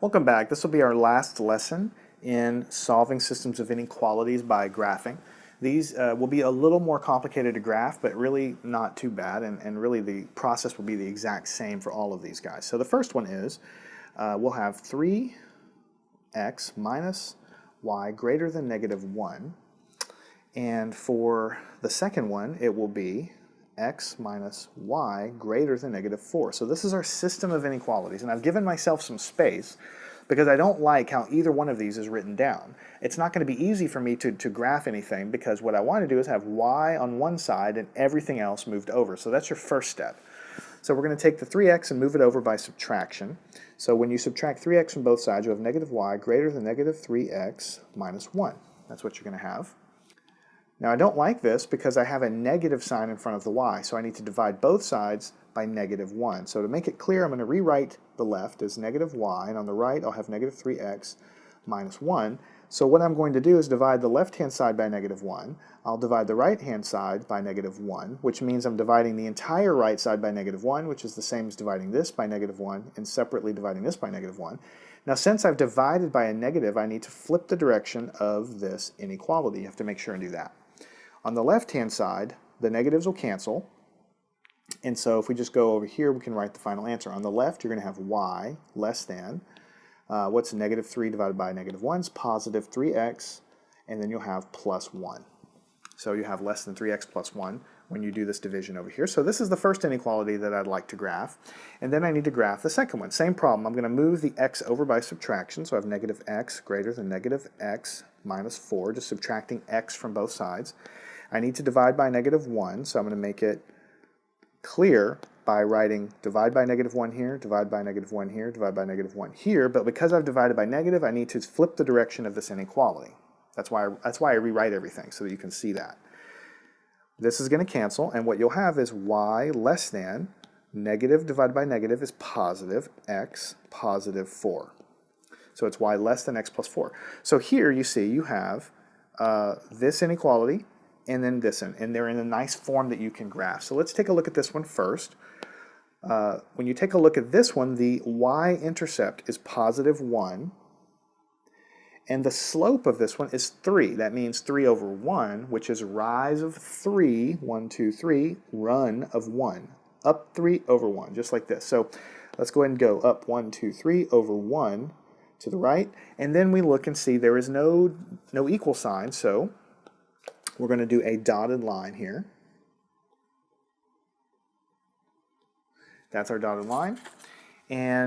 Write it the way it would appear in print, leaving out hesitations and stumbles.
Welcome back. This will be our last lesson in solving systems of inequalities by graphing. These will be a little more complicated to graph, but really not too bad, and really the process will be the exact same for all of these guys. So the first one is we'll have 3x minus y greater than -1, and for the second one it will be x minus y greater than -4. So this is our system of inequalities, and I've given myself some space because I don't like how either one of these is written down. It's not going to be easy for me to graph anything, because what I want to do is have y on one side and everything else moved over. So that's your first step. So we're going to take the 3x and move it over by subtraction. So when you subtract 3x from both sides, you have -y greater than -3x minus 1. That's what you're going to have. Now I don't like this because I have a negative sign in front of the y, so I need to divide both sides by -1. So to make it clear, I'm going to rewrite the left as -y, and on the right I'll have -3x minus 1. So what I'm going to do is divide the left-hand side by -1. I'll divide the right-hand side by -1, which means I'm dividing the entire right side by -1, which is the same as dividing this by -1 and separately dividing this by -1. Now, since I've divided by a negative, I need to flip the direction of this inequality. You have to make sure and do that. On the left-hand side, the negatives will cancel, and so if we just go over here, we can write the final answer. On the left, you're going to have y less than, what's -3 divided by -1 is positive 3x, and then you'll have plus 1. So you have less than 3x plus 1 when you do this division over here. So this is the first inequality that I'd like to graph, and then I need to graph the second one. Same problem. I'm going to move the x over by subtraction, so I have -x greater than -x minus 4, just subtracting x from both sides. I need to divide by -1, so I'm going to make it clear by writing divide by -1 here, divide by -1 here, divide by -1 here, but because I've divided by negative, I need to flip the direction of this inequality. That's why I rewrite everything, so that you can see that. This is going to cancel, and what you'll have is y less than negative divided by negative is positive x positive 4. So it's y less than x plus 4. So here you see you have this inequality and then this one, and they're in a nice form that you can graph. So let's take a look at this one first. When you take a look at this one, the y-intercept is +1, and the slope of this one is 3. That means 3 over 1, which is rise of 3, 1, 2, 3, run of 1. Up 3 over 1, just like this. So let's go ahead and go up 1, 2, 3 over 1 to the right, and then we look and see there is no equal sign, so we're going to do a dotted line here. That's our dotted line. And